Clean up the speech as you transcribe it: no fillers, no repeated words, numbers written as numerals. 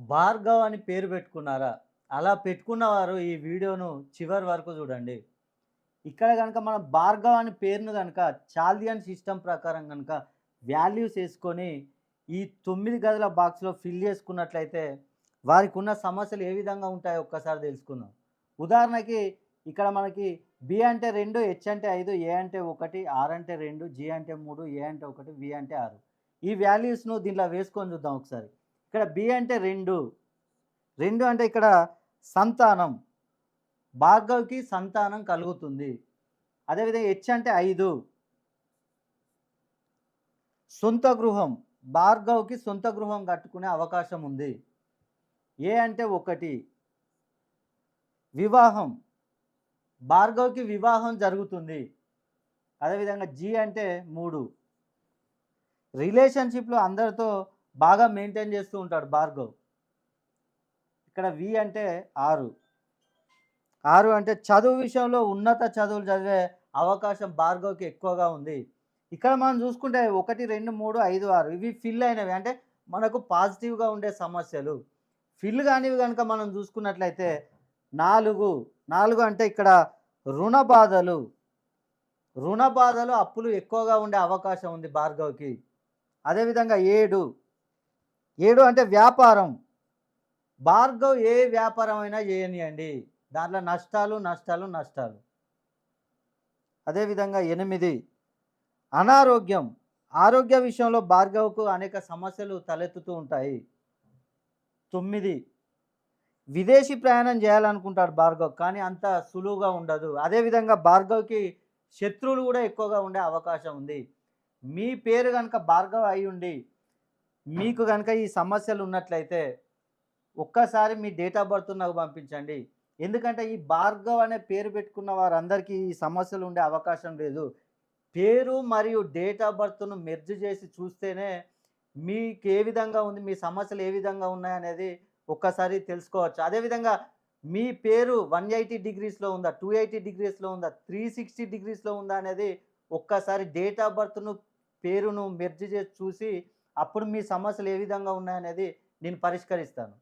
భార్గవ్ అని పేరు పెట్టుకున్నారా? అలా పెట్టుకున్నవారు ఈ వీడియోను చివరి వరకు చూడండి. ఇక్కడ గనక మనం భార్గవ్ అని పేరును గనక చాల్దియన్ సిస్టమ్ ప్రకారం గనక వాల్యూస్ యేసుకొని ఈ 9 గదుల బాక్స్‌లో ఫిల్ చేసుకున్నట్లయితే వారికున్న సమస్యలు ఏ విధంగా ఉంటాయో ఒక్కసారి తెలుసుకుందాం. ఉదాహరణకి ఇక్కడ మనకి బి అంటే 2, హెచ్ అంటే 5, ఏ అంటే 1, ఆర్ అంటే 2, జి అంటే 3, ఏ అంటే 1, వి అంటే 6. ఈ వాల్యూస్‌ను దీంట్లో వేసుకొని చూద్దాం ఒకసారి. ఇక్కడ బి అంటే 2, 2 అంటే ఇక్కడ సంతానం. భార్గవ్‌కి సంతానం కలుగుతుంది. అదేవిధంగా హెచ్ అంటే 5 సొంత గృహం. భార్గవ్‌కి సొంత గృహం కట్టుకునే అవకాశం ఉంది. ఏ అంటే 1 వివాహం. భార్గవ్‌కి వివాహం జరుగుతుంది. అదేవిధంగా జి అంటే 3 రిలేషన్‌షిప్‌లో అందరితో బాగా మెయింటైన్ చేస్తూ ఉంటాడు భార్గవ్. ఇక్కడ వి అంటే 6 అంటే చదువు విషయంలో ఉన్నత చదువులు చదివే అవకాశం భార్గవ్‌కి ఎక్కువగా ఉంది. ఇక్కడ మనం చూసుకుంటే 1, 2, 3, 5, 6 ఇవి ఫిల్ అయినవి. అంటే మనకు పాజిటివ్‌గా ఉండే సమస్యలు. ఫిల్ కానివి గనుక మనం చూసుకున్నట్లయితే 4 అంటే ఇక్కడ రుణ బాధలు. రుణ బాధలు, అప్పులు ఎక్కువగా ఉండే అవకాశం ఉంది భార్గవ్‌కి. అదేవిధంగా 7 అంటే వ్యాపారం. భార్గవ్ ఏ వ్యాపారమైనా చేయనియండి. దాంట్లో నష్టాలు. అదేవిధంగా 8 అనారోగ్యం. ఆరోగ్య విషయంలో భార్గవ్‌కు అనేక సమస్యలు తలెత్తుతూ ఉంటాయి. 9 విదేశీ ప్రయాణం చేయాలనుకుంటాడు భార్గవ్. కానీ అంత సులువుగా ఉండదు. అదేవిధంగా భార్గవ్‌కి శత్రువులు కూడా ఎక్కువగా ఉండే అవకాశం ఉంది. మీ పేరు గనక భార్గవ్ అయ్యుండి, మీకు గనక ఈ సమస్యలు ఉన్నట్లయితే ఒక్కసారి మీ డేట్ ఆఫ్ బర్త్ నాకు పంపించండి. ఎందుకంటే ఈ భార్గవ్ అనే పేరు పెట్టుకున్న వారందరికీ ఈ సమస్యలు ఉండే అవకాశం లేదు. పేరు మరియు డేట్ ఆఫ్ బర్త్‌ను మెర్జ్ చేసి చూస్తేనే మీకు ఏ విధంగా ఉంది, మీ సమస్యలు ఏ విధంగా ఉన్నాయనేది ఒక్కసారి తెలుసుకోవచ్చు. అదేవిధంగా మీ పేరు 180 డిగ్రీస్‌లో ఉందా? 280 డిగ్రీస్‌లో ఉందా? 360 డిగ్రీస్‌లో ఉందా? అనేది ఒక్కసారి డేట్ ఆఫ్ బర్త్‌ను, పేరును మెర్జ్ చేసి చూసి అప్పుడు మీ సమస్యలు ఏ విధంగా ఉన్నాయనేది నేను పరిష్కరిస్తాను.